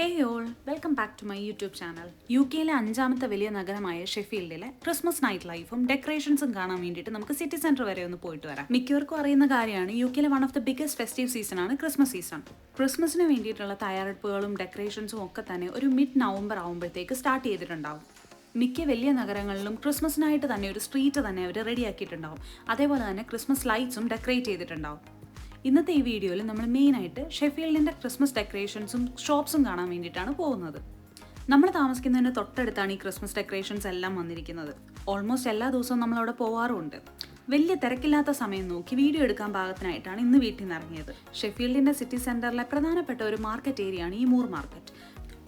Hey all, welcome back to my YouTube channel. യുകെയിലെ അഞ്ചാമത്തെ വലിയ നഗരമായ ഷെഫീൽഡിലെ ക്രിസ്മസ് നൈറ്റ് ലൈഫും ഡെക്കറേഷൻസും കാണാൻ വേണ്ടിയിട്ട് നമുക്ക് സിറ്റി സെന്റർ വരെ ഒന്ന് പോയിട്ട് വരാം. മിക്കവർക്കും അറിയുന്ന കാര്യമാണ് യുകെയിലെ one of the biggest festive season ആണ് ക്രിസ്മസ് സീസൺ. ക്രിസ്മസിന് വേണ്ടിയിട്ടുള്ള തയ്യാറെടുപ്പുകളും ഡെക്കറേഷൻസും ഒക്കെ തന്നെ ഒരു മിഡ് നവംബർ ആകുമ്പോഴത്തേക്ക് സ്റ്റാർട്ട് ചെയ്തിട്ടുണ്ടാവും. മിക്ക വലിയ നഗരങ്ങളിലും ക്രിസ്മസിനായിട്ട് തന്നെ ഒരു സ്ട്രീറ്റ് തന്നെ അവർ റെഡിയാക്കിയിട്ടുണ്ടാവും. അതേപോലെ തന്നെ ക്രിസ്മസ് ലൈറ്റ്സും ഡെക്കറേറ്റ് ചെയ്തിട്ടുണ്ടാവും. ഇന്നത്തെ ഈ വീഡിയോയിൽ നമ്മൾ മെയിനായിട്ട് ഷെഫീൽഡിൻ്റെ ക്രിസ്മസ് ഡെക്കറേഷൻസും ഷോപ്സും കാണാൻ വേണ്ടിയിട്ടാണ് പോകുന്നത്. നമ്മൾ താമസിക്കുന്നതിന് തൊട്ടടുത്താണ് ഈ ക്രിസ്മസ് ഡെക്കറേഷൻസ് എല്ലാം വന്നിരിക്കുന്നത്. ഓൾമോസ്റ്റ് എല്ലാ ദിവസവും നമ്മളവിടെ പോകാറുമുണ്ട്. വലിയ തിരക്കില്ലാത്ത സമയം നോക്കി വീഡിയോ എടുക്കാൻ പാകത്തിനായിട്ടാണ് ഇന്ന് വീട്ടിൽ നിന്ന് ഇറങ്ങിയത്. ഷെഫീൽഡിൻ്റെ സിറ്റി സെൻറ്ററിലെ പ്രധാനപ്പെട്ട ഒരു മാർക്കറ്റ് ഏരിയയാണ് ഈ മൂർ മാർക്കറ്റ്.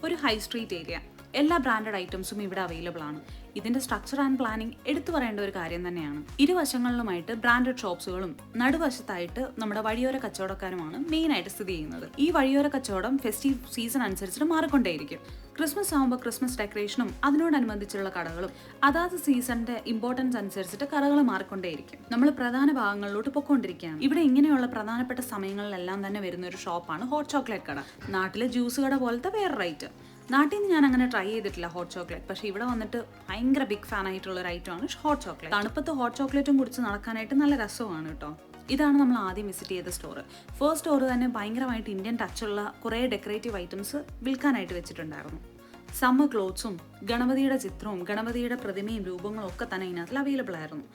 ഒരു ഹൈ സ്ട്രീറ്റ് ഏരിയ. എല്ലാ ബ്രാൻഡഡ് ഐറ്റംസും ഇവിടെ അവൈലബിൾ ആണ്. ഇതിന്റെ സ്ട്രക്ചർ ആൻഡ് പ്ലാനിങ് എടുത്തു പറയേണ്ട ഒരു കാര്യം തന്നെയാണ്. ഇരുവശങ്ങളിലുമായിട്ട് ബ്രാൻഡഡ് ഷോപ്സുകളും നടുവശത്തായിട്ട് നമ്മുടെ വഴിയോര കച്ചവടക്കാരുമാണ് മെയിനായിട്ട് സ്ഥിതി ചെയ്യുന്നത്. ഈ വഴിയോര കച്ചവടം ഫെസ്റ്റീവ് സീസൺ അനുസരിച്ചിട്ട് മാറിക്കൊണ്ടേയിരിക്കും. ക്രിസ്മസ് ആകുമ്പോൾ ക്രിസ്മസ് ഡെക്കറേഷനും അതിനോടനുബന്ധിച്ചുള്ള കടകളും അതാത് സീസണിന്റെ ഇമ്പോർട്ടൻസ് അനുസരിച്ചിട്ട് കടകൾ മാറിക്കൊണ്ടേയിരിക്കും. നമ്മൾ പ്രധാന ഭാഗങ്ങളിലോട്ട് പൊയ്ക്കൊണ്ടിരിക്കുകയാണ്. ഇവിടെ ഇങ്ങനെയുള്ള പ്രധാനപ്പെട്ട സമയങ്ങളിലെല്ലാം തന്നെ വരുന്ന ഒരു ഷോപ്പാണ് ഹോട്ട് ചോക്ലേറ്റ് കട. നാട്ടിലെ ജ്യൂസ് കട പോലത്തെ വേറെ റൈറ്റ്. നാട്ടിൽ നിന്ന് ഞാൻ അങ്ങനെ ട്രൈ ചെയ്തിട്ടില്ല ഹോട്ട് ചോക്ലേറ്റ്. പക്ഷേ ഇവിടെ വന്നിട്ട് ഭയങ്കര ബിഗ് ഫാൻ ആയിട്ടുള്ള ഒരു ഐറ്റമാണ് ഹോട്ട് ചോക്ലേറ്റ്. തണുപ്പത്ത് ഹോട്ട് ചോക്ലേറ്റും കുടിച്ച് നടക്കാനായിട്ട് നല്ല രസമാണ് കേട്ടോ. ഇതാണ് നമ്മൾ ആദ്യം വിസിറ്റ് ചെയ്ത സ്റ്റോർ. ഫസ്റ്റ് സ്റ്റോർ തന്നെ ഭയങ്കരമായിട്ട് ഇന്ത്യൻ ടച്ചുള്ള കുറേ ഡെക്കറേറ്റീവ് ഐറ്റംസ് വിൽക്കാനായിട്ട് വെച്ചിട്ടുണ്ടായിരുന്നു. സമ്മർ ക്ലോത്ത്സും ഗണപതിയുടെ ചിത്രവും ഗണപതിയുടെ പ്രതിമയും രൂപങ്ങളും ഒക്കെ തന്നെ ഇതിനകത്തിൽ അവൈലബിൾ ആയിരുന്നു.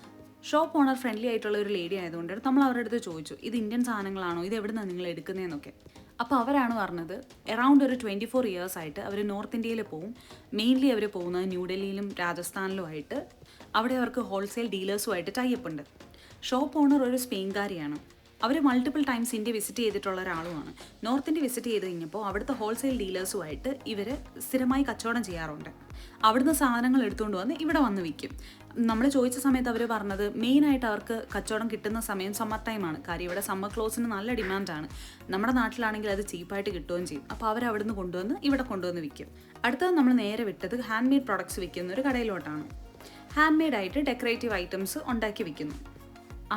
ഷോപ്പ് ഓണർ ഫ്രണ്ട്ലി ആയിട്ടുള്ള ഒരു ലേഡി ആയതുകൊണ്ട് നമ്മൾ അവരുടെ അടുത്ത് ചോദിച്ചു, ഇത് ഇന്ത്യൻ സാധനങ്ങളാണോ, ഇത് എവിടെ നിന്നാണ് നിങ്ങൾ എടുക്കുന്നതെന്നൊക്കെ. അപ്പോൾ അവരാണ് പറഞ്ഞത് എറൗണ്ട് ഒരു 24 years ആയിട്ട് അവർ നോർത്ത് ഇന്ത്യയിൽ പോവും. മെയിൻലി അവർ പോകുന്നത് ന്യൂഡൽഹിയിലും രാജസ്ഥാനിലുമായിട്ട്. അവിടെ അവർക്ക് ഹോൾസെയിൽ ഡീലേഴ്സുമായിട്ട് ടൈപ്പ് ഉണ്ട്. ഷോപ്പ് ഓണർ ഒരു സ്പെയിൻകാരിയാണ്. അവർ മൾട്ടിപ്പിൾ ടൈംസ് ഇന്ത്യ വിസിറ്റ് ചെയ്തിട്ടുള്ള ഒരാളുമാണ്. നോർത്ത് ഇന്ത്യ വിസിറ്റ് ചെയ്ത് കഴിഞ്ഞപ്പോൾ അവിടുത്തെ ഹോൾസെയിൽ ഡീലേഴ്സുമായിട്ട് ഇവർ സ്ഥിരമായി കച്ചവടം ചെയ്യാറുണ്ട്. അവിടുന്ന് സാധനങ്ങൾ എടുത്തുകൊണ്ട് വന്ന് ഇവിടെ വന്ന് വിൽക്കും. നമ്മൾ ചോദിച്ച സമയത്ത് അവർ പറഞ്ഞത് മെയിനായിട്ട് അവർക്ക് കച്ചവടം കിട്ടുന്ന സമയം സമ്മർ ടൈമാണ്. കാര്യം ഇവിടെ സമ്മർ ക്ലോത്ത്സിന് നല്ല ഡിമാൻഡാണ്. നമ്മുടെ നാട്ടിലാണെങ്കിൽ അത് ചീപ്പായിട്ട് കിട്ടുകയും ചെയ്യും. അപ്പോൾ അവർ അവിടുന്ന് കൊണ്ടുവന്ന് ഇവിടെ കൊണ്ടുവന്ന് വിൽക്കും. അടുത്തത് നമ്മൾ നേരെ വിട്ടത് ഹാൻഡ് മെയ്ഡ് പ്രോഡക്ട്സ് വിൽക്കുന്ന ഒരു കടയിലോട്ടാണ്. ഹാൻഡ് മെയ്ഡായിട്ട് ഡെക്കറേറ്റീവ് ഐറ്റംസ് ഉണ്ടാക്കി വിൽക്കുന്നു.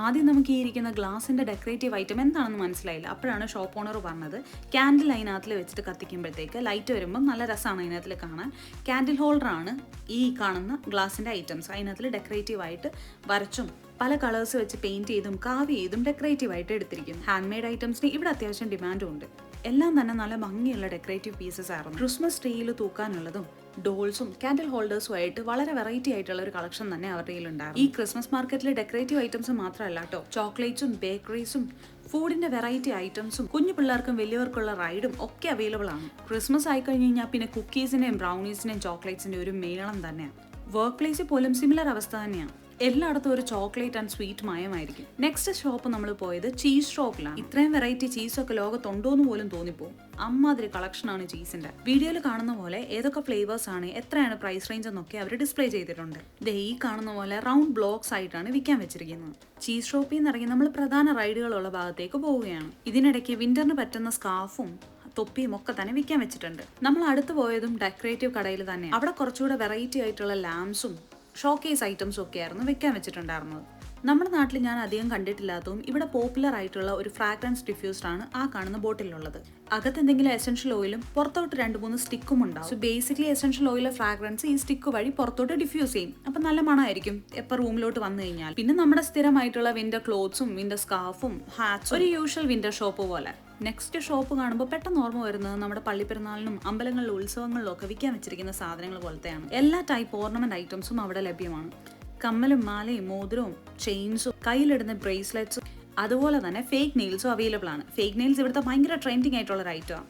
ആദ്യം നമുക്ക് ഈ ഇരിക്കുന്ന ഗ്ലാസിൻ്റെ ഡെക്കറേറ്റീവ് ഐറ്റം എന്താണെന്ന് മനസ്സിലായില്ല. അപ്പോഴാണ് ഷോപ്പ് ഓണർ പറഞ്ഞത് ക്യാൻഡിൽ അതിനകത്തിൽ വെച്ചിട്ട് കത്തിക്കുമ്പോഴത്തേക്ക് ലൈറ്റ് വരുമ്പം നല്ല രസമാണ് അതിനകത്തിൽ കാണാൻ. ക്യാൻഡിൽ ഹോൾഡറാണ് ഈ കാണുന്ന ഗ്ലാസിൻ്റെ ഐറ്റംസ്. അതിനകത്തിൽ ഡെക്കറേറ്റീവായിട്ട് വരച്ചും പല കളേഴ്സ് വെച്ച് പെയിൻറ്റ് ചെയ്തും കാവ്യ ചെയ്തും ഡെക്കറേറ്റീവായിട്ട് എടുത്തിരിക്കുന്നു. ഹാൻഡ് മെയ്ഡ് ഐറ്റംസിന് ഇവിടെ അത്യാവശ്യം ഡിമാൻഡും ഉണ്ട്. എല്ലാം തന്നെ നല്ല ഭംഗിയുള്ള ഡെക്കറേറ്റീവ് പീസസ് ആയിരുന്നു. ക്രിസ്മസ് ട്രീയിൽ തൂക്കാനുള്ളതും ഡോൾസും ക്യാൻഡിൽ ഹോൾഡേഴ്സുമായിട്ട് വളരെ വെറൈറ്റി ആയിട്ടുള്ള ഒരു കളക്ഷൻ തന്നെ അവരുടെ കയ്യിലുണ്ടായിരുന്നു. ഈ ക്രിസ്മസ് മാർക്കറ്റിലെ ഡെക്കറേറ്റീവ് ഐറ്റംസ് മാത്രമല്ല കേട്ടോ, ചോക്ലേറ്റ്സും ബേക്കറീസും ഫുഡിന്റെ വെറൈറ്റി ഐറ്റംസും കുഞ്ഞു പിള്ളേർക്കും വലിയവർക്കുള്ള റൈഡും ഒക്കെ അവൈലബിൾ ആണ്. ക്രിസ്മസ് ആയി കഴിഞ്ഞ് കഴിഞ്ഞാൽ പിന്നെ കുക്കീസിന്റെയും ബ്രൗണീസിന്റെയും ചോക്ലേറ്റ്സിന്റെയും ഒരു മേളം തന്നെയാണ്. വർക്ക് പ്ലേസിൽ പോലും സിമിലർ അവസ്ഥ തന്നെയാണ്. എല്ലായിടത്തും ഒരു ചോക്ലേറ്റ് ആൻഡ് സ്വീറ്റ് മയമായിരിക്കും. നെക്സ്റ്റ് ഷോപ്പ് നമ്മൾ പോയത് ചീസ് ഷോപ്പിലാണ്. ഇത്രയും വെറൈറ്റി ചീസൊക്കെ ലോകത്തുണ്ടോന്ന് പോലും തോന്നിപ്പോവും. അമ്മാതിരി കളക്ഷനാണ് ചീസിന്റെ. വീഡിയോയിൽ കാണുന്ന പോലെ ഏതൊക്കെ ഫ്ലേവേഴ്സ് ആണ്, എത്രയാണ് പ്രൈസ് റേഞ്ച് എന്നൊക്കെ അവർ ഡിസ്പ്ലേ ചെയ്തിട്ടുണ്ട്. ഈ കാണുന്ന പോലെ റൗണ്ട് ബ്ലോക്സ് ആയിട്ടാണ് വിൽക്കാൻ വെച്ചിരിക്കുന്നത്. ചീസ് ഷോപ്പിൽ നിന്ന് ഇറങ്ങി നമ്മൾ പ്രധാന റൈഡുകളുള്ള ഭാഗത്തേക്ക് പോവുകയാണ്. ഇതിനിടയ്ക്ക് വിന്ററിന് പറ്റുന്ന സ്കാർഫും തൊപ്പിയും ഒക്കെ തന്നെ വിൽക്കാൻ വെച്ചിട്ടുണ്ട്. നമ്മൾ അടുത്ത് പോയതും ഡെക്കറേറ്റീവ് കടയിൽ തന്നെ. അവിടെ കുറച്ചുകൂടെ വെറൈറ്റി ആയിട്ടുള്ള ലാംപ്സും ഷോക്കേസ് ഐറ്റംസും ഒക്കെ ആയിരുന്നു വെക്കാൻ വെച്ചിട്ടുണ്ടായിരുന്നത്. നമ്മുടെ നാട്ടിൽ ഞാൻ അധികം കണ്ടിട്ടില്ലാത്തതും ഇവിടെ പോപ്പുലർ ആയിട്ടുള്ള ഒരു ഫ്രാഗ്രൻസ് ഡിഫ്യൂസ്ഡ് ആണ് ആ കാണുന്ന ബോട്ടിലുള്ളത്. അകത്ത് എന്തെങ്കിലും എസെൻഷ്യൽ ഓയിലും പുറത്തോട്ട് 2-3 സ്റ്റിക്കും ഉണ്ടാവും. സോ ബേസിക്കലി എസെൻഷ്യൽ ഓയിലെ ഫ്രാഗ്രൻസ് ഈ സ്റ്റിക്ക് വഴി പുറത്തോട്ട് ഡിഫ്യൂസ് ചെയ്യും. അപ്പം നല്ല മണമായിരിക്കും എപ്പോൾ റൂമിലോട്ട് വന്നു കഴിഞ്ഞാൽ. പിന്നെ നമ്മുടെ സ്ഥിരമായിട്ടുള്ള വിന്റർ ക്ലോത്ത്സും വിന്റർ സ്കാർഫും ഹാറ്റ്സും ഒരു യൂഷ്വൽ വിന്റർ ഷോപ്പ് പോലെ. നെക്സ്റ്റ് ഷോപ്പ് കാണുമ്പോൾ പെട്ടെന്ന് ഓർമ്മ വരുന്നത് നമ്മുടെ പള്ളിപ്പെരുന്നാളിനും അമ്പലങ്ങളിലും ഉത്സവങ്ങളിലും ഒക്കെ വിൽക്കാൻ വെച്ചിരിക്കുന്ന സാധനങ്ങൾ പോലത്തെയാണ്. എല്ലാ ടൈപ്പ് ഓർണമെന്റ് ഐറ്റംസും അവിടെ ലഭ്യമാണ്. കമ്മലും മാലയും മോതിരവും ചെയിൻസും കയ്യിലിടുന്ന ബ്രേസ്ലെറ്റ്സും അതുപോലെ തന്നെ ഫേക്ക് നെയിൽസും അവൈലബിൾ ആണ്. ഫേക്ക് നെയിൽസ് ഇവിടുത്തെ ഭയങ്കര ട്രെൻഡിങ് ആയിട്ടുള്ള ഒരു ഐറ്റമാണ്.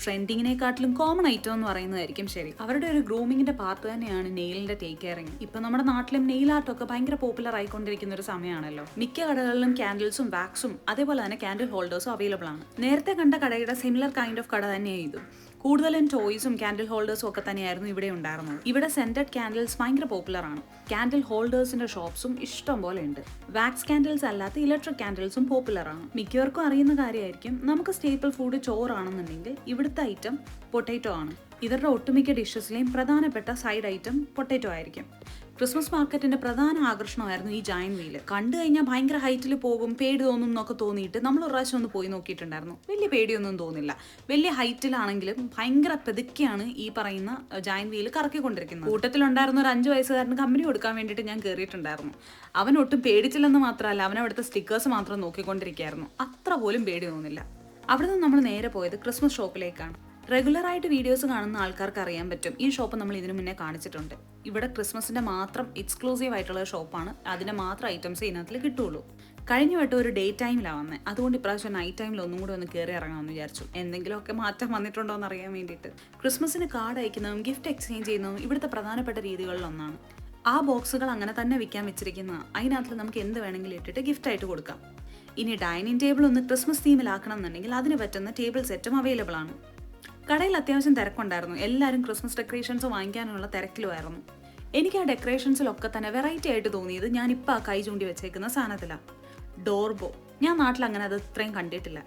ട്രെൻഡിങ്ങിനെക്കാട്ടിലും കോമൺ ഐറ്റം എന്ന് പറയുന്നതായിരിക്കും ശരി. അവരുടെ ഒരു ഗ്രൂമിങ്ങിന്റെ പാർട്ട് തന്നെയാണ് നെയിലിന്റെ ടേക്ക് കെയറിങ്. ഇപ്പൊ നമ്മുടെ നാട്ടിലും നെയിൽ ആർട്ടൊക്കെ ഭയങ്കര പോപ്പുലർ ആയിക്കൊണ്ടിരിക്കുന്ന ഒരു സമയമാണല്ലോ. മിക്ക കടകളിലും ക്യാൻഡിൽസും വാക്സും അതേപോലെ തന്നെ ക്യാൻഡിൽ ഹോൾഡേഴ്സും അവൈലബിൾ ആണ്. നേരത്തെ കണ്ട കടയുടെ സിമിലർ കൈൻഡ് ഓഫ് കട തന്നെയാണ് ഇതും. കൂടുതലും ടോയ്സും ക്യാൻഡിൽ ഹോൾഡേഴ്സും ഒക്കെ തന്നെയായിരുന്നു ഇവിടെ ഉണ്ടായിരുന്നത്. ഇവിടെ സെന്റഡ് ക്യാൻഡിൽസ് ഭയങ്കര പോപ്പുലർ ആണ്. ക്യാൻഡിൽ ഹോൾഡേഴ്സിന്റെ ഷോപ്സും ഇഷ്ടം പോലെ ഉണ്ട്. വാക്സ് ക്യാൻഡിൽസ് അല്ലാത്ത ഇലക്ട്രിക് ക്യാൻഡിൽസും പോപ്പുലർ ആണ്. മിക്കവർക്കും അറിയുന്ന കാര്യമായിരിക്കും. നമുക്ക് സ്റ്റേപ്പിൾ ഫുഡ് ചോറാണെന്നുണ്ടെങ്കിൽ ഇവിടുത്തെ ഐറ്റം പൊട്ടാറ്റോ ആണ്. ഇവരുടെ ഒട്ടുമിക്ക ഡിഷസിലെയും പ്രധാനപ്പെട്ട സൈഡ് ഐറ്റം പൊട്ടാറ്റോ ആയിരിക്കും. ക്രിസ്മസ് മാർക്കറ്റിന്റെ പ്രധാന ആകർഷണമായിരുന്നു ഈ ജയന്റ് വീല്. കണ്ടു കഴിഞ്ഞാൽ ഭയങ്കര ഹൈറ്റിൽ പോകും, പേടി തോന്നും എന്നൊക്കെ തോന്നിയിട്ട് നമ്മൾ ഒരു പ്രാവശ്യം ഒന്ന് പോയി നോക്കിയിട്ടുണ്ടായിരുന്നു. വലിയ പേടിയൊന്നും തോന്നില്ല. വലിയ ഹൈറ്റിലാണെങ്കിലും ഭയങ്കര പെതുക്കെയാണ് ഈ പറയുന്ന ജയന്റ് വീല് കറക്കിക്കൊണ്ടിരിക്കുന്നത്. കൂട്ടത്തിലുണ്ടായിരുന്ന ഒരു 5 വയസ്സുകാരന് കമ്പനി കൊടുക്കാൻ വേണ്ടിയിട്ട് ഞാൻ കയറിയിട്ടുണ്ടായിരുന്നു. അവൻ ഒട്ടും പേടിച്ചില്ലെന്ന് മാത്രമല്ല, അവൻ അവിടുത്തെ സ്റ്റിക്കേഴ്സ് മാത്രം നോക്കിക്കൊണ്ടിരിക്കുകയായിരുന്നു. അത്ര പോലും പേടി തോന്നില്ല. അവിടെ നിന്ന് നമ്മൾ നേരെ പോയത് ക്രിസ്മസ് ഷോപ്പിലേക്കാണ്. റെഗുലറായിട്ട് വീഡിയോസ് കാണുന്ന ആൾക്കാർക്ക് അറിയാൻ പറ്റും, ഈ ഷോപ്പ് നമ്മൾ ഇതിനു മുന്നേ കാണിച്ചിട്ടുണ്ട്. ഇവിടെ ക്രിസ്മസിന്റെ മാത്രം എക്സ്ക്ലൂസീവ് ആയിട്ടുള്ള ഷോപ്പാണ്. അതിന്റെ മാത്രം ഐറ്റംസ് ഇതിനകത്തിൽ കിട്ടുള്ളൂ. കഴിഞ്ഞ വട്ടം ഒരു ഡേ ടൈമിലാണ് വന്നത്. അതുകൊണ്ട് ഇപ്രാവശ്യം നൈറ്റ് ടൈമിൽ ഒന്നും കൂടി ഒന്ന് കയറി ഇറങ്ങാമെന്ന് വിചാരിച്ചു. എന്തെങ്കിലുമൊക്കെ മാറ്റം വന്നിട്ടുണ്ടോ എന്ന് അറിയാൻ വേണ്ടിയിട്ട്. ക്രിസ്മസിന് കാർഡ് അയക്കുന്നതും ഗിഫ്റ്റ് എക്സ്ചേഞ്ച് ചെയ്യുന്നതും ഇവിടുത്തെ പ്രധാനപ്പെട്ട രീതികളിലൊന്നാണ്. ആ ബോക്സുകൾ അങ്ങനെ തന്നെ വിൽക്കാൻ വെച്ചിരിക്കുന്ന, അതിനകത്ത് നമുക്ക് എന്ത് വേണമെങ്കിലും ഇട്ടിട്ട് ഗിഫ്റ്റ് ആയിട്ട് കൊടുക്കാം. ഇനി ഡൈനിങ് ടേബിൾ ഒന്ന് ക്രിസ്മസ് തീമിലാക്കണം എന്നുണ്ടെങ്കിൽ അതിന് പറ്റുന്ന ടേബിൾ സെറ്റും അവൈലബിൾ ആണ്. കടയിൽ അത്യാവശ്യം തിരക്കുണ്ടായിരുന്നു. എല്ലാവരും ക്രിസ്മസ് ഡെക്കറേഷൻസ് വാങ്ങിക്കാനുള്ള തിരക്കിലുമായിരുന്നു. എനിക്ക് ആ ഡെക്കറേഷൻസിലൊക്കെ തന്നെ വെറൈറ്റി ആയിട്ട് തോന്നിയത് ഞാനിപ്പോൾ ആ കൈ ചൂണ്ടി വെച്ചേക്കുന്ന സാധനത്തിലാണ്. ഡോർബോ. ഞാൻ നാട്ടിൽ അങ്ങനെ അത് ഇത്രയും കണ്ടിട്ടില്ല.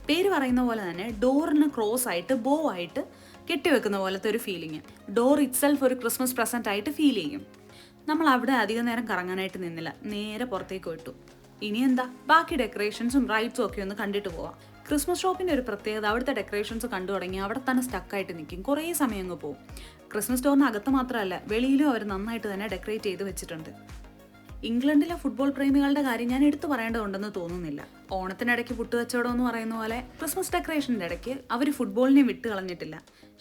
പേര് പറയുന്ന പോലെ തന്നെ ഡോറിന് ക്രോസ് ആയിട്ട് ബോ ആയിട്ട് കെട്ടിവെക്കുന്ന പോലത്തെ ഒരു ഫീലിംഗ്. ഡോർ ഇറ്റ്സെൽഫ് ഒരു ക്രിസ്മസ് പ്രസന്റ് ആയിട്ട് ഫീൽ ചെയ്യും. നമ്മൾ അവിടെ അധികം നേരം കറങ്ങാനായിട്ട് നിന്നില്ല, നേരെ പുറത്തേക്ക് വിട്ടു. ഇനി എന്താ, ബാക്കി ഡെക്കറേഷൻസും റൈറ്റ്സും ഒക്കെ ഒന്ന് കണ്ടിട്ട് പോവാം. ക്രിസ്മസ് ഷോപ്പിന്റെ ഒരു പ്രത്യേകത, അവിടുത്തെ ഡെക്കറേഷൻസ് കണ്ടു തുടങ്ങി അവിടെ തന്നെ സ്റ്റക്കായിട്ട് നിൽക്കും, കുറേ സമയം അങ്ങ് പോകും. ക്രിസ്മസ് സ്റ്റോറിന് അകത്ത് മാത്രമല്ല, വെളിയിലും അവർ നന്നായിട്ട് തന്നെ ഡെക്കറേറ്റ് ചെയ്ത് വെച്ചിട്ടുണ്ട്. ഇംഗ്ലണ്ടിലെ ഫുട്ബോൾ പ്രേമികളുടെ കാര്യം ഞാൻ എടുത്തു പറയേണ്ടതുണ്ടെന്ന് തോന്നുന്നില്ല. ഓണത്തിനിടയ്ക്ക് പുട്ടുകച്ചവടം എന്ന് പറയുന്ന പോലെ ക്രിസ്മസ് ഡെക്കറേഷൻ്റെ ഇടയ്ക്ക് അവർ ഫുട്ബോളിനെ വിട്ട് കളഞ്ഞിട്ടില്ല.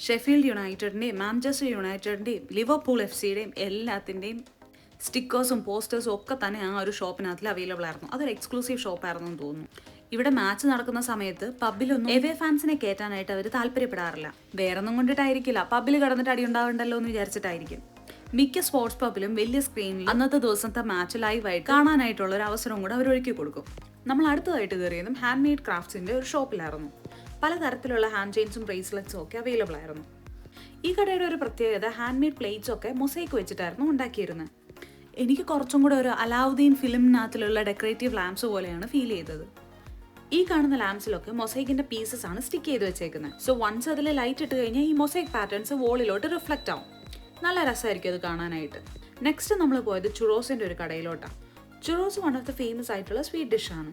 ഷെഫീൽഡ് യുണൈറ്റഡിന്റെയും മാഞ്ചസ്റ്റർ യുണൈറ്റഡിന്റെയും ലിവർപൂൾ FC-യുടെയും എല്ലാത്തിൻ്റെയും സ്റ്റിക്കേഴ്സും പോസ്റ്റേഴ്സും ഒക്കെ തന്നെ ആ ഒരു ഷോപ്പിനകത്തിൽ അവൈലബിൾ ആയിരുന്നു. അതൊരു എക്സ്ക്ലൂസീവ് ഷോപ്പായിരുന്നു എന്ന് തോന്നുന്നു. ഇവിടെ മാച്ച് നടക്കുന്ന സമയത്ത് പബ്ബിലൊന്നും എവേ ഫാൻസിനെ കയറ്റാനായിട്ട് അവർ താല്പര്യപ്പെടാറില്ല. വേറൊന്നും കൊണ്ടിട്ടായിരിക്കില്ല, പബ്ബിൽ കിടന്നിട്ട് അടി ഉണ്ടാവണ്ടല്ലോ എന്ന് വിചാരിച്ചിട്ടായിരിക്കും. മിക്ക സ്പോർട്സ് പബ്ബിലും വലിയ സ്ക്രീനിൽ അന്നത്തെ ദിവസത്തെ മാച്ച് ലൈവായിട്ട് കാണാനായിട്ടുള്ള ഒരു അവസരം കൂടെ അവർ ഒരുക്കി കൊടുക്കും. നമ്മൾ അടുത്തതായിട്ട് കയറിയതും ഹാൻഡ് മെയ്ഡ് ക്രാഫ്റ്റ്സിന്റെ ഒരു ഷോപ്പിലായിരുന്നു. പലതരത്തിലുള്ള ഹാൻഡ് ചെയിൻസും ബ്രേസ്ലെറ്റ്സും ഒക്കെ അവൈലബിൾ ആയിരുന്നു. ഈ കടയുടെ ഒരു പ്രത്യേകത, ഹാൻഡ് മെയ്ഡ് പ്ലേറ്റ്സ് ഒക്കെ മൊസൈക്ക് വെച്ചിട്ടായിരുന്നു ഉണ്ടാക്കിയിരുന്നത്. എനിക്ക് കുറച്ചും കൂടെ ഒരു അലാവുദ്ദീൻ ഫിലിമിനകത്തിലുള്ള ഡെക്കറേറ്റീവ് ലാംപ്സ് പോലെയാണ് ഫീൽ ചെയ്തത്. ഈ കാണുന്ന ലാംപ്സിലൊക്കെ മൊസൈക്കിന്റെ പീസസ് ആണ് സ്റ്റിക്ക് ചെയ്ത് വെച്ചേക്കുന്നത്. സോ വൺസ് അതിൽ ലൈറ്റ് ഇട്ട് കഴിഞ്ഞാൽ ഈ മൊസൈക്ക് പാറ്റേൺസ് വോളിലോട്ട് റിഫ്ലക്റ്റ് ആവും. നല്ല രസമായിരിക്കും അത് കാണാനായിട്ട്. നെക്സ്റ്റ് നമ്മൾ പോയത് ചുറോസിന്റെ ഒരു കടയിലോട്ടാണ്. ചുറോസ് വൺ ഓഫ് ദ ഫേമസ് ആയിട്ടുള്ള സ്വീറ്റ് ഡിഷാണ്.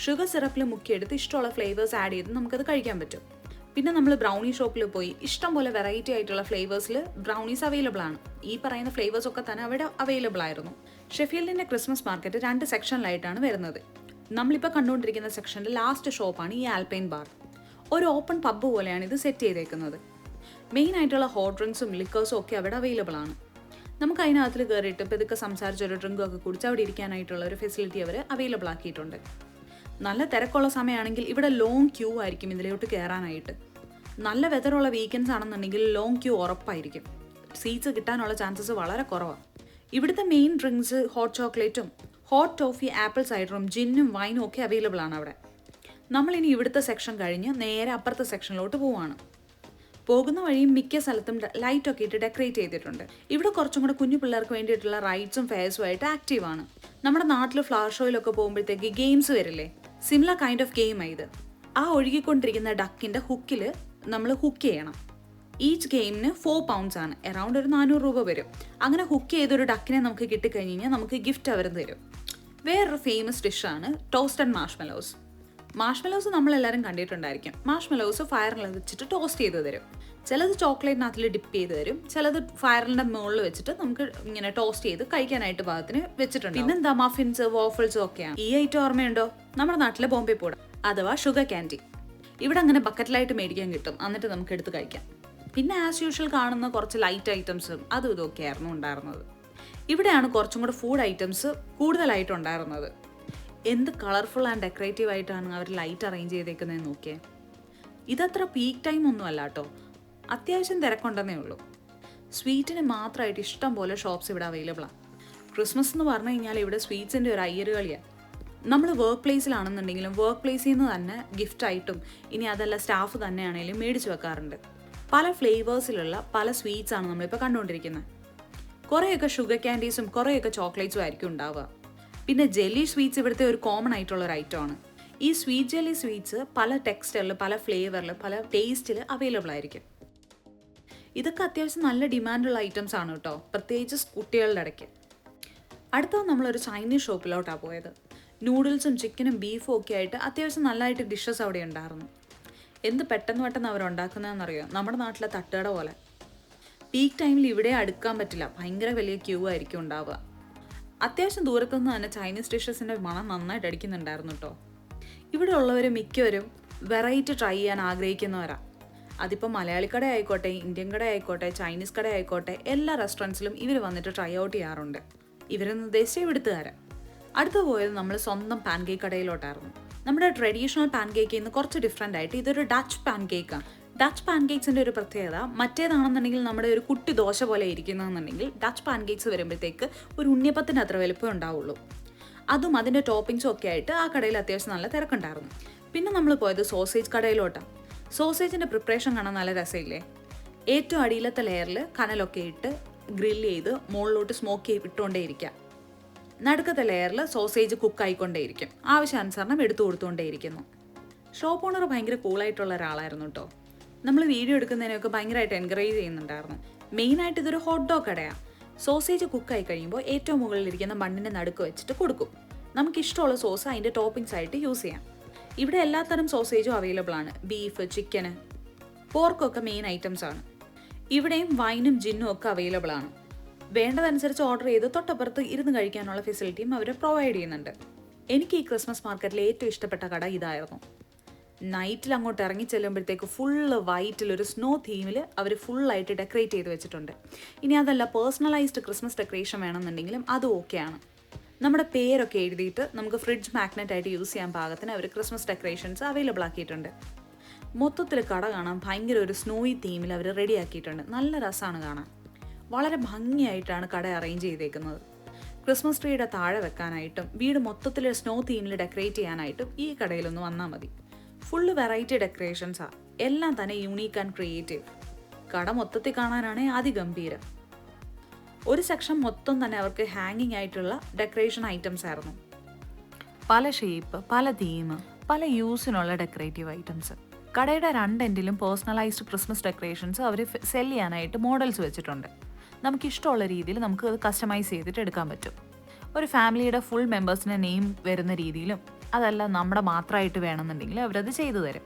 ഷുഗർ സിറപ്പിൽ മുക്കിയെടുത്ത് ഇഷ്ടമുള്ള ഫ്ലേവേഴ്സ് ആഡ് ചെയ്ത് നമുക്കത് കഴിക്കാൻ പറ്റും. പിന്നെ നമ്മൾ ബ്രൗണി ഷോപ്പിൽ പോയി ഇഷ്ടംപോലെ വെറൈറ്റി ആയിട്ടുള്ള ഫ്ലേവേഴ്സിൽ ബ്രൗണീസ് അവൈലബിൾ ആണ്. ഈ പറയുന്ന ഫ്ലേവേഴ്സ് ഒക്കെ തന്നെ അവിടെ അവൈലബിൾ ആയിരുന്നു. ഷെഫീൽഡിന്റെ ക്രിസ്മസ് മാർക്കറ്റ് 2 സെക്ഷനിലായിട്ടാണ് വരുന്നത്. നമ്മളിപ്പോൾ കണ്ടുകൊണ്ടിരിക്കുന്ന സെക്ഷനിൽ ലാസ്റ്റ് ഷോപ്പാണ് ഈ ആൽപൈൻ ബാർ. ഒരു ഓപ്പൺ പബ്ബ് പോലെയാണ് ഇത് സെറ്റ് ചെയ്തേക്കുന്നത്. മെയിൻ ആയിട്ടുള്ള ഹോട്ട് ഡ്രിങ്ക്സും ലിക്കേഴ്സും ഒക്കെ അവിടെ അവൈലബിൾ ആണ്. നമുക്ക് അതിനകത്തിൽ കയറിയിട്ട് ഇപ്പോൾ ഇതൊക്കെ സംസാരിച്ചൊരു ഡ്രിങ്കും ഒക്കെ കുടിച്ച് അവിടെ ഇരിക്കാനായിട്ടുള്ള ഒരു ഫെസിലിറ്റി അവർ അവൈലബിൾ ആക്കിയിട്ടുണ്ട്. നല്ല തിരക്കുള്ള സമയമാണെങ്കിൽ ഇവിടെ ലോങ് ക്യൂ ആയിരിക്കും ഇതിലോട്ട് കയറാനായിട്ട്. നല്ല വെതറുള്ള വീക്കെൻഡ്സ് ആണെന്നുണ്ടെങ്കിൽ ലോങ് ക്യൂ ഉറപ്പായിരിക്കും. സീറ്റ്സ് കിട്ടാനുള്ള ചാൻസസ് വളരെ കുറവാണ്. ഇവിടുത്തെ മെയിൻ ഡ്രിങ്ക്സ് ഹോട്ട് ചോക്ലേറ്റും ഹോട്ട് ടോഫി, ആപ്പിൾ സൈഡറും ജിന്നും വൈനും ഒക്കെ അവൈലബിൾ ആണ് അവിടെ. നമ്മളിനി ഇവിടുത്തെ സെക്ഷൻ കഴിഞ്ഞ് നേരെ അപ്പുറത്തെ സെക്ഷനിലോട്ട് പോവുകയാണ്. പോകുന്ന വഴിയും മിക്ക സ്ഥലത്തും ലൈറ്റൊക്കെ ഇട്ട് ഡെക്കറേറ്റ് ചെയ്തിട്ടുണ്ട്. ഇവിടെ കുറച്ചും കൂടെ കുഞ്ഞു പിള്ളേർക്ക് വേണ്ടിയിട്ടുള്ള റൈഡ്സും ഫെയർസും ആയിട്ട് ആക്റ്റീവാണ്. നമ്മുടെ നാട്ടിൽ ഫ്ലവർ ഷോയിലൊക്കെ പോകുമ്പോഴത്തേക്ക് ഗെയിംസ് വരില്ലേ, സിമിലർ കൈൻഡ് ഓഫ് ഗെയിം ആയത്. ആ ഒഴുകിക്കൊണ്ടിരിക്കുന്ന ഡക്കിൻ്റെ ഹുക്കിൽ നമ്മൾ ഹുക്ക് ചെയ്യണം. ഈച്ച് ഗെയിമിന് 4 pounds ആണ്, അറൗണ്ട് ഒരു 400 രൂപ വരും. അങ്ങനെ ഹുക്ക് ചെയ്തൊരു ഡക്കിനെ നമുക്ക് കിട്ടിക്കഴിഞ്ഞ് കഴിഞ്ഞാൽ നമുക്ക് ഗിഫ്റ്റ് അവർ തരും. വേറൊരു ഫേമസ് ഡിഷാണ് ടോസ്റ്റഡ് മാഷ്മെലോസ്. മാഷ്മെലോസ് നമ്മളെല്ലാവരും കണ്ടിട്ടുണ്ടായിരിക്കും. മാഷ്മെലോസ് ഫയറിൽ വെച്ചിട്ട് ടോസ്റ്റ് ചെയ്ത് തരും. ചിലത് ചോക്ലേറ്റിനകത്തിൽ ഡിപ്പ് ചെയ്ത് തരും, ചിലത് ഫയറിൻ്റെ മുകളിൽ വെച്ചിട്ട് നമുക്ക് ഇങ്ങനെ ടോസ്റ്റ് ചെയ്ത് കഴിക്കാനായിട്ട് പാകത്തിന് വെച്ചിട്ടുണ്ട്. പിന്നെന്താ, മഫിൻസ്, വാഫിൾസും ഒക്കെയാണ്. ഈ ഐറ്റം ഓർമ്മയുണ്ടോ? നമ്മുടെ നാട്ടിലെ ബോംബെ പൂട അഥവാ ഷുഗർ ക്യാൻഡി. ഇവിടെ അങ്ങനെ ബക്കറ്റിലായിട്ട് മേടിക്കാൻ കിട്ടും, എന്നിട്ട് നമുക്ക് എടുത്ത് കഴിക്കാം. പിന്നെ ആസ് യൂഷ്വൽ കാണുന്ന കുറച്ച് ലൈറ്റ് ഐറ്റംസും അതും ഇതൊക്കെയായിരുന്നു ഉണ്ടായിരുന്നത്. ഇവിടെയാണ് കുറച്ചും കൂടെ ഫുഡ് ഐറ്റംസ് കൂടുതലായിട്ടുണ്ടായിരുന്നത്. എന്ത് കളർഫുൾ ആൻഡ് ഡെക്കറേറ്റീവ് ആയിട്ടാണ് അവർ ലൈറ്റ് അറേഞ്ച് ചെയ്തേക്കുന്നതെന്ന് നോക്കിയേ. ഇതത്ര പീക്ക് ടൈം ഒന്നും അല്ല കേട്ടോ, അത്യാവശ്യം തിരക്കുണ്ടെന്നേ ഉള്ളൂ. സ്വീറ്റിന് മാത്രമായിട്ട് ഇഷ്ടം പോലെ ഷോപ്സ് ഇവിടെ അവൈലബിളാണ്. ക്രിസ്മസ് എന്ന് പറഞ്ഞു കഴിഞ്ഞാൽ ഇവിടെ സ്വീറ്റ്സിൻ്റെ ഒരു അയ്യരുകളിയാണ്. നമ്മൾ വർക്ക് പ്ലേസിലാണെന്നുണ്ടെങ്കിലും വർക്ക് പ്ലേസിൽ നിന്ന് തന്നെ ഗിഫ്റ്റായിട്ടും ഇനി അതല്ല സ്റ്റാഫ് തന്നെയാണെങ്കിലും മേടിച്ച് വെക്കാറുണ്ട്. പല ഫ്ലേവേഴ്സിലുള്ള പല സ്വീറ്റ്സാണ് നമ്മളിപ്പോൾ കണ്ടുകൊണ്ടിരിക്കുന്നത്. കുറേയൊക്കെ ഷുഗർ ക്യാൻഡീസും കുറേയൊക്കെ ചോക്ലേറ്റ്സും ആയിരിക്കും ഉണ്ടാവുക. പിന്നെ ജെല്ലി സ്വീറ്റ്സ് ഇവിടുത്തെ ഒരു കോമൺ ആയിട്ടുള്ള ഒരു ഐറ്റമാണ്. ഈ സ്വീറ്റ് ജെല്ലി സ്വീറ്റ്സ് പല ടെക്സ്റ്ററിൽ, പല ഫ്ലേവറിൽ, പല ടേസ്റ്റിൽ അവൈലബിൾ ആയിരിക്കും. ഇതൊക്കെ അത്യാവശ്യം നല്ല ഡിമാൻഡുള്ള ഐറ്റംസ് ആണ് കേട്ടോ, പ്രത്യേകിച്ച് കുട്ടികളുടെ ഇടയ്ക്ക്. അടുത്തത് നമ്മളൊരു ചൈനീസ് ഷോപ്പിലോട്ടാണ് പോയത്. നൂഡിൽസും ചിക്കനും ബീഫും ഒക്കെ ആയിട്ട് അത്യാവശ്യം നല്ലതായിട്ട് ഡിഷസ് അവിടെ ഉണ്ടായിരുന്നു. എന്ത് പെട്ടെന്ന് അവരുണ്ടാക്കുന്നതെന്നറിയോ, നമ്മുടെ നാട്ടിലെ തട്ടുകട പോലെ. പീക്ക് ടൈമിൽ ഇവിടെ അടുക്കാൻ പറ്റില്ല, ഭയങ്കര വലിയ ക്യൂ ആയിരിക്കും ഉണ്ടാവുക. അത്യാവശ്യം ദൂരത്തുനിന്ന് തന്നെ ചൈനീസ് ഡിഷസിൻ്റെ മണം നന്നായിട്ട് അടിക്കുന്നുണ്ടായിരുന്നു കേട്ടോ. ഇവിടെ ഉള്ളവർ മിക്കവരും വെറൈറ്റി ട്രൈ ചെയ്യാൻ ആഗ്രഹിക്കുന്നവരാണ്. അതിപ്പോൾ മലയാളി കട ആയിക്കോട്ടെ, ഇന്ത്യൻ കട ആയിക്കോട്ടെ, ചൈനീസ് കട ആയിക്കോട്ടെ, എല്ലാ റെസ്റ്റോറൻറ്റ്സിലും ഇവർ വന്നിട്ട് ട്രൈ ഔട്ട് ചെയ്യാറുണ്ട്. ഇവരെ നിർദ്ദേശിച്ച ഇവിടുത്തുകാരൻ. അടുത്ത് പോയത് നമ്മൾ സ്വന്തം പാൻ കേക്ക് കടയിലോട്ടായിരുന്നു. നമ്മുടെ ട്രഡീഷണൽ പാൻ കേക്കിൽ നിന്ന് കുറച്ച് ഡിഫറെൻ്റ് ആയിട്ട് ഇതൊരു ഡച്ച് പാൻ കേക്കാണ്. ഡച്ച് പാൻ കേക്ക്സിൻ്റെ ഒരു പ്രത്യേകത, മറ്റേതാണെന്നുണ്ടെങ്കിൽ നമ്മുടെ ഒരു കുട്ടി ദോശ പോലെ ഇരിക്കുന്നതെന്നുണ്ടെങ്കിൽ ഡച്ച് പാൻ കേക്ക്സ് വരുമ്പോഴത്തേക്ക് ഒരു ഉണ്ണിയപ്പത്തിൻ്റെ അത്ര വലുപ്പം ഉണ്ടാവുള്ളൂ. അതും അതിൻ്റെ ടോപ്പിങ്സും ഒക്കെ ആയിട്ട് ആ കടയിൽ അത്യാവശ്യം നല്ല തിരക്കുണ്ടായിരുന്നു. പിന്നെ നമ്മൾ പോയത് സോസേജ് കടയിലോട്ടാണ്. സോസേജിൻ്റെ പ്രിപ്പറേഷൻ കാണാൻ നല്ല രസമില്ലേ? ഏറ്റവും അടിയിലത്തെ ലെയറിൽ കനലൊക്കെ ഇട്ട് ഗ്രില്ല് ചെയ്ത് മുകളിലോട്ട് സ്മോക്ക് ഇട്ടുകൊണ്ടേയിരിക്കുക. നടുക്കത്തെ ലെയറിൽ സോസേജ് കുക്കായിക്കൊണ്ടേയിരിക്കും. ആവശ്യാനുസരണം എടുത്തു കൊടുത്തുകൊണ്ടേയിരിക്കുന്നു. ഷോപ്പ് ഓണർ ഭയങ്കര കൂളായിട്ടുള്ള ഒരാളായിരുന്നു കേട്ടോ. നമ്മൾ വീഡിയോ എടുക്കുന്നതിനൊക്കെ ഭയങ്കരമായിട്ട് എൻകറേജ് ചെയ്യുന്നുണ്ടായിരുന്നു. മെയിനായിട്ട് ഇതൊരു ഹോട്ട് ഡോഗ് കടയാണ്. സോസേജ് കുക്കായി കഴിയുമ്പോൾ ഏറ്റവും മുകളിലിരിക്കുന്ന ബണ്ണിൻ്റെ നടുക്ക് വെച്ചിട്ട് കൊടുക്കും. നമുക്കിഷ്ടമുള്ള സോസ് അതിൻ്റെ ടോപ്പിങ്സ് ആയിട്ട് യൂസ് ചെയ്യാം. ഇവിടെ എല്ലാത്തരം സോസേജും അവൈലബിൾ ആണ്. ബീഫ്, ചിക്കന്, പോർക്കൊക്കെ മെയിൻ ഐറ്റംസ് ആണ്. ഇവിടെയും വൈനും ജിന്നും ഒക്കെ അവൈലബിൾ ആണ്. വേണ്ടതനുസരിച്ച് ഓർഡർ ചെയ്ത് തൊട്ടപ്പുറത്ത് ഇരുന്ന് കഴിക്കാനുള്ള ഫെസിലിറ്റിയും അവർ പ്രൊവൈഡ് ചെയ്യുന്നുണ്ട്. എനിക്ക് ഈ ക്രിസ്മസ് മാർക്കറ്റിൽ ഏറ്റവും ഇഷ്ടപ്പെട്ട കട ഇതായിരുന്നു. നൈറ്റിൽ അങ്ങോട്ട് ഇറങ്ങി ചെല്ലുമ്പോഴത്തേക്ക് ഫുള്ള് വൈറ്റിൽ ഒരു സ്നോ തീമിൽ അവർ ഫുള്ളായിട്ട് ഡെക്കറേറ്റ് ചെയ്ത് വെച്ചിട്ടുണ്ട്. ഇനി അതല്ല പേഴ്സണലൈസ്ഡ് ക്രിസ്മസ് ഡെക്കറേഷൻ വേണമെന്നുണ്ടെങ്കിലും അത് ഓക്കെയാണ്. നമ്മുടെ പേരൊക്കെ എഴുതിയിട്ട് നമുക്ക് ഫ്രിഡ്ജ് മാഗ്നറ്റ് ആയിട്ട് യൂസ് ചെയ്യാൻ പാകത്തിന് അവർ ക്രിസ്മസ് ഡെക്കറേഷൻസ് അവൈലബിൾ ആക്കിയിട്ടുണ്ട്. മൊത്തത്തിൽ കട കാണാൻ ഭയങ്കര ഒരു സ്നോയി തീമിൽ അവർ റെഡി ആക്കിയിട്ടുണ്ട്. നല്ല രസമാണ് കാണാൻ. വളരെ ഭംഗിയായിട്ടാണ് കട അറേഞ്ച് ചെയ്തേക്കുന്നത്. ക്രിസ്മസ് ട്രീയുടെ താഴെ വെക്കാനായിട്ടും വീട് മൊത്തത്തിൽ സ്നോ തീമിൽ ഡെക്കറേറ്റ് ചെയ്യാനായിട്ടും ഈ കടയിലൊന്ന് വന്നാൽ മതി. ഫുള്ള് വെറൈറ്റി ഡെക്കറേഷൻസാണ്. എല്ലാം തന്നെ യൂണീക്ക് ആൻഡ് ക്രിയേറ്റീവ്. കട മൊത്തത്തിൽ കാണാനാണ് അതിഗംഭീരം. ഒരു സെക്ഷൻ മൊത്തം തന്നെ അവർക്ക് ഹാങ്ങിങ് ആയിട്ടുള്ള ഡെക്കറേഷൻ ഐറ്റംസ് ആയിരുന്നു. പല ഷേപ്പ്, പല തീം, പല യൂസിനുള്ള ഡെക്കറേറ്റീവ് ഐറ്റംസ്. കടയുടെ രണ്ടെൻഡിലും പേഴ്സണലൈസ്ഡ് ക്രിസ്മസ് ഡെക്കറേഷൻസ് അവർ സെല് ചെയ്യാനായിട്ട് മോഡൽസ് വെച്ചിട്ടുണ്ട്. നമുക്കിഷ്ടമുള്ള രീതിയിൽ നമുക്ക് അത് കസ്റ്റമൈസ് ചെയ്തിട്ട് എടുക്കാൻ പറ്റും. ഒരു ഫാമിലിയുടെ ഫുൾ മെമ്പേഴ്സിൻ്റെ നെയിം വരുന്ന രീതിയിലും അതല്ല നമ്മുടെ മാത്രമായിട്ട് വേണമെന്നുണ്ടെങ്കിൽ അവരത് ചെയ്തു തരും.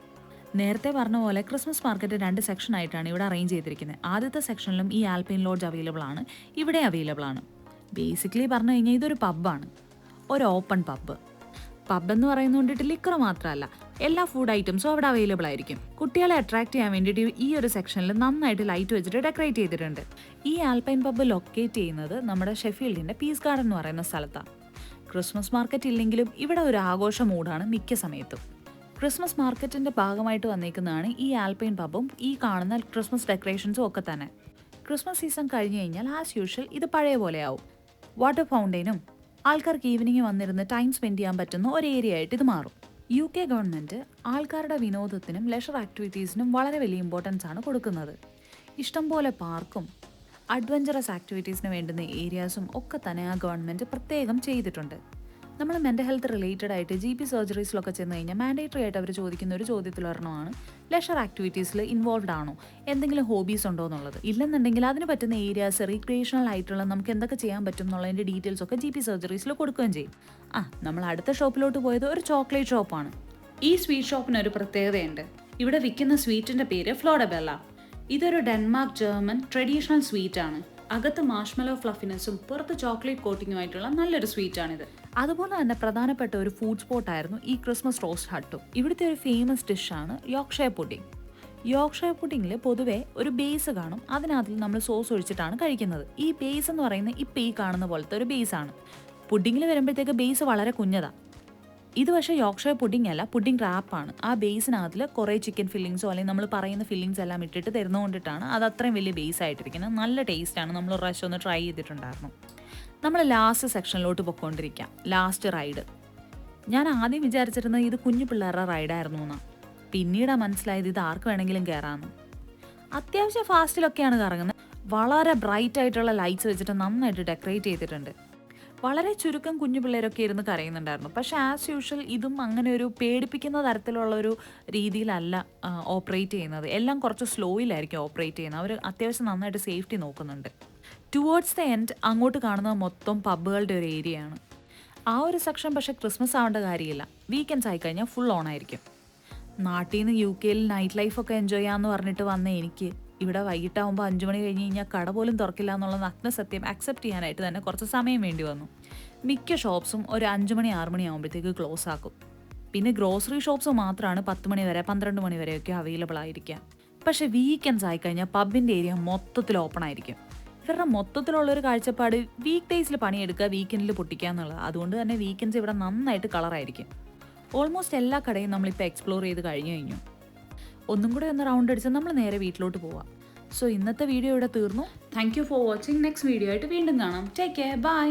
നേരത്തെ പറഞ്ഞ പോലെ ക്രിസ്മസ് മാർക്കറ്റ് 2 സെക്ഷനായിട്ടാണ് ഇവിടെ അറേഞ്ച് ചെയ്തിരിക്കുന്നത്. ആദ്യത്തെ സെക്ഷനിലും ഈ ആൽപൈൻ ലോഡ്ജ് അവൈലബിൾ ആണ്, ഇവിടെ അവൈലബിൾ ആണ്. ബേസിക്കലി പറഞ്ഞു കഴിഞ്ഞാൽ ഇതൊരു പബ്ബാണ്, ഒരു ഓപ്പൺ പബ്ബ്. പബ് എന്ന് പറയുന്നതുകൊണ്ടിട്ട് ലിക്കർ മാത്രമല്ല, എല്ലാ ഫുഡ് ഐറ്റംസും അവിടെ അവൈലബിൾ ആയിരിക്കും. കുട്ടികളെ അട്രാക്ട് ചെയ്യാൻ വേണ്ടിയിട്ട് ഈ ഒരു സെക്ഷനിൽ നന്നായിട്ട് ലൈറ്റ് വെച്ചിട്ട് ഡെക്കറേറ്റ് ചെയ്തിട്ടുണ്ട്. ഈ ആൽപൈൻ പബ്ബ് ലൊക്കേറ്റ് ചെയ്യുന്നത് നമ്മുടെ ഷെഫീൽഡിൻ്റെ പീസ് ഗാർഡൻ എന്ന് പറയുന്ന സ്ഥലത്താണ്. ക്രിസ്മസ് മാർക്കറ്റ് ഇല്ലെങ്കിലും ഇവിടെ ഒരു ആഘോഷ മൂഡാണ് മിക്ക സമയത്തും. ക്രിസ്മസ് മാർക്കറ്റിൻ്റെ ഭാഗമായിട്ട് വന്നേക്കുന്നതാണ് ഈ ആൽപൈൻ പബ്ബും ഈ കാണുന്ന ക്രിസ്മസ് ഡെക്കറേഷൻസും ഒക്കെ തന്നെ. ക്രിസ്മസ് സീസൺ കഴിഞ്ഞ് കഴിഞ്ഞാൽ ആസ് യൂഷ്വൽ ഇത് പഴയ പോലെയാവും. വാട്ടർ ഫൗണ്ടെയിനും ആൾക്കാർക്ക് ഈവനിങ് വന്നിരുന്ന് ടൈം സ്പെൻഡ് ചെയ്യാൻ പറ്റുന്ന ഒരു ഏരിയ ആയിട്ട് ഇത് മാറും. UK ഗവൺമെൻറ് ആൾക്കാരുടെ വിനോദത്തിനും ലെഷർ ആക്ടിവിറ്റീസിനും വളരെ വലിയ ഇമ്പോർട്ടൻസ് ആണ് കൊടുക്കുന്നത്. ഇഷ്ടംപോലെ പാർക്കും അഡ്വഞ്ചറസ് ആക്ടിവിറ്റീസിന് വേണ്ടുന്ന ഏരിയാസും ഒക്കെ തന്നെ ആ ഗവൺമെൻറ് പ്രത്യേകം ചെയ്തിട്ടുണ്ട്. നമ്മൾ മെൻ്റൽ ഹെൽത്ത് റിലേറ്റഡ് ആയിട്ട് GP സർജറീസിലൊക്കെ ചെന്ന് കഴിഞ്ഞാൽ മാൻഡേറ്ററി ആയിട്ട് അവർ ചോദിക്കുന്ന ഒരു ചോദ്യത്തിലൊരെണ്ണമാണ് ലെഷർ ആക്ടിവിറ്റീസിൽ ഇൻവോൾവ് ആണോ, എന്തെങ്കിലും ഹോബീസ് ഉണ്ടോ എന്നുള്ളത്. ഇല്ലെന്നുണ്ടെങ്കിൽ അതിന് പറ്റുന്ന ഏരിയാസ് റീക്രിയേഷണൽ ആയിട്ടുള്ള നമുക്ക് എന്തൊക്കെ ചെയ്യാൻ പറ്റും എന്നുള്ളതിൻ്റെ ഡീറ്റെയിൽസ് ഒക്കെ GP സർജറീസിൽ കൊടുക്കുകയും ചെയ്യും. നമ്മൾ അടുത്ത ഷോപ്പിലോട്ട് പോയത് ഒരു ചോക്ലേറ്റ് ഷോപ്പാണ്. ഈ സ്വീറ്റ് ഷോപ്പിന് ഒരു പ്രത്യേകതയുണ്ട്. ഇവിടെ വിൽക്കുന്ന സ്വീറ്റിൻ്റെ പേര് ഫ്ലോഡബെല്ല. ഇതൊരു ഡെൻമാർക്ക് ജർമ്മൻ ട്രഡീഷണൽ സ്വീറ്റ് ആണ്. അകത്ത് മാഷ്മെലോ ഫ്ലഫിനെസ്സും പുറത്ത് ചോക്ലേറ്റ് കോട്ടിങ്ങുമായിട്ടുള്ള നല്ലൊരു സ്വീറ്റാണിത്. അതുപോലെ തന്നെ പ്രധാനപ്പെട്ട ഒരു ഫുഡ് സ്പോട്ടായിരുന്നു ഈ ക്രിസ്മസ് റോസ്റ്റ് ഹട്ടും. ഇവിടുത്തെ ഒരു ഫേമസ് ഡിഷാണ് യോർക്ക്ഷയർ പുഡിംഗ്. യോർക്ക്ഷയർ പുഡിങ്ങിൽ പൊതുവെ ഒരു ബേസ് കാണും, അതിനകത്ത് നമ്മൾ സോസ് ഒഴിച്ചിട്ടാണ് കഴിക്കുന്നത്. ഈ ബേസ് എന്ന് പറയുന്നത് ഇപ്പം ഈ കാണുന്ന പോലത്തെ ഒരു ബേസാണ്. പുഡിങ്ങിൽ വരുമ്പോഴത്തേക്ക് ബേസ് വളരെ കുഞ്ഞതാണ്. ഇത് പക്ഷേ യോർക്ക്ഷയർ പുഡിംഗ് അല്ല, പുഡിംഗ് റാപ്പാണ്. ആ ബേസിനകത്തിൽ കുറേ ചിക്കൻ ഫില്ലിങ്സോ അല്ലെങ്കിൽ നമ്മൾ പറയുന്ന ഫില്ലിങ്സ് എല്ലാം ഇട്ടിട്ട് തരുന്നതുകൊണ്ടിട്ടാണ് അത് അത്രയും വലിയ ബേസ് ആയിട്ടിരിക്കുന്നത്. നല്ല ടേസ്റ്റാണ്. നമ്മൾ ഒരു പ്രാവശ്യം ഒന്ന് ട്രൈ ചെയ്തിട്ടുണ്ടായിരുന്നു. നമ്മൾ ലാസ്റ്റ് സെക്ഷനിലോട്ട് പോയിക്കൊണ്ടിരിക്കാം, ലാസ്റ്റ് റൈഡ്. ഞാൻ ആദ്യം വിചാരിച്ചിരുന്നത് ഇത് കുഞ്ഞു പിള്ളേരുടെ റൈഡായിരുന്നു എന്നാണ്. പിന്നീടാണ് മനസ്സിലായത് ഇത് ആർക്ക് വേണമെങ്കിലും കയറാമെന്ന്. അത്യാവശ്യം ഫാസ്റ്റിലൊക്കെയാണ് കറങ്ങുന്നത്. വളരെ ബ്രൈറ്റ് ആയിട്ടുള്ള ലൈറ്റ്സ് വെച്ചിട്ട് നന്നായിട്ട് ഡെക്കറേറ്റ് ചെയ്തിട്ടുണ്ട്. വളരെ ചുരുക്കം കുഞ്ഞു പിള്ളേരൊക്കെ ഇരുന്ന് കരയുന്നുണ്ടായിരുന്നു. പക്ഷേ ആസ് യൂഷ്വൽ ഇതും അങ്ങനെ ഒരു പേടിപ്പിക്കുന്ന തരത്തിലുള്ളൊരു രീതിയിലല്ല ഓപ്പറേറ്റ് ചെയ്യുന്നത്. എല്ലാം കുറച്ച് സ്ലോയിലായിരിക്കും ഓപ്പറേറ്റ് ചെയ്യുന്നത്. അവർ അത്യാവശ്യം നന്നായിട്ട് സേഫ്റ്റി നോക്കുന്നുണ്ട്. ടുവേർഡ്സ് ദ എൻഡ് അങ്ങോട്ട് കാണുന്നത് മൊത്തം പബ്ബുകളുടെ ഒരു ഏരിയയാണ്. ആ ഒരു സെക്ഷൻ പക്ഷേ ക്രിസ്മസ് ആവേണ്ട കാര്യമില്ല, വീക്കെൻഡ്സ് ആയിക്കഴിഞ്ഞാൽ ഫുൾ ഓൺ ആയിരിക്കും. നാട്ടിൽ നിന്ന് യു കെയിൽ നൈറ്റ് ലൈഫൊക്കെ എൻജോയ് ചെയ്യാമെന്ന് പറഞ്ഞിട്ട് വന്ന എനിക്ക് ഇവിടെ വൈകിട്ടാകുമ്പോൾ 5 മണി കഴിഞ്ഞ് കഴിഞ്ഞാൽ കട പോലും തുറക്കില്ല എന്നുള്ള നഗ്ന സത്യം അക്സെപ്റ്റ് ചെയ്യാനായിട്ട് തന്നെ കുറച്ച് സമയം വേണ്ടി വന്നു. മിക്ക ഷോപ്സും ഒരു 5 മണി 6 മണി ആകുമ്പോഴത്തേക്ക് ക്ലോസ് ആക്കും. പിന്നെ ഗ്രോസറി ഷോപ്സ് മാത്രമാണ് 10 മണി വരെ 12 മണി വരെയൊക്കെ അവൈലബിൾ ആയിരിക്കുക. പക്ഷേ വീക്കെൻഡ്സ് ആയിക്കഴിഞ്ഞാൽ പബ്ബിൻ്റെ ഏരിയ മൊത്തത്തിൽ ഓപ്പൺ ആയിരിക്കും. ഇവരുടെ മൊത്തത്തിലുള്ളൊരു കാഴ്ചപ്പാട് വീക്ക് ഡേയ്സിൽ പണിയെടുക്കുക, വീക്കെൻഡിൽ പൊട്ടിക്കുക എന്നുള്ളത്. അതുകൊണ്ട് തന്നെ വീക്കെൻഡ്സ് ഇവിടെ നന്നായിട്ട് കളറായിരിക്കും. ഓൾമോസ്റ്റ് എല്ലാ കടയും നമ്മളിപ്പോൾ എക്സ്പ്ലോർ ചെയ്ത് കഴിഞ്ഞു. ഒന്നും കൂടെ ഒന്ന് റൗണ്ട് അടിച്ച് നമ്മൾ നേരെ വീട്ടിലോട്ട് പോവാം. സോ ഇന്നത്തെ വീഡിയോ ഇവിടെ തീർന്നു. Thank you for watching. Next video ആയിട്ട് വീണ്ടും കാണാം. Take care, by.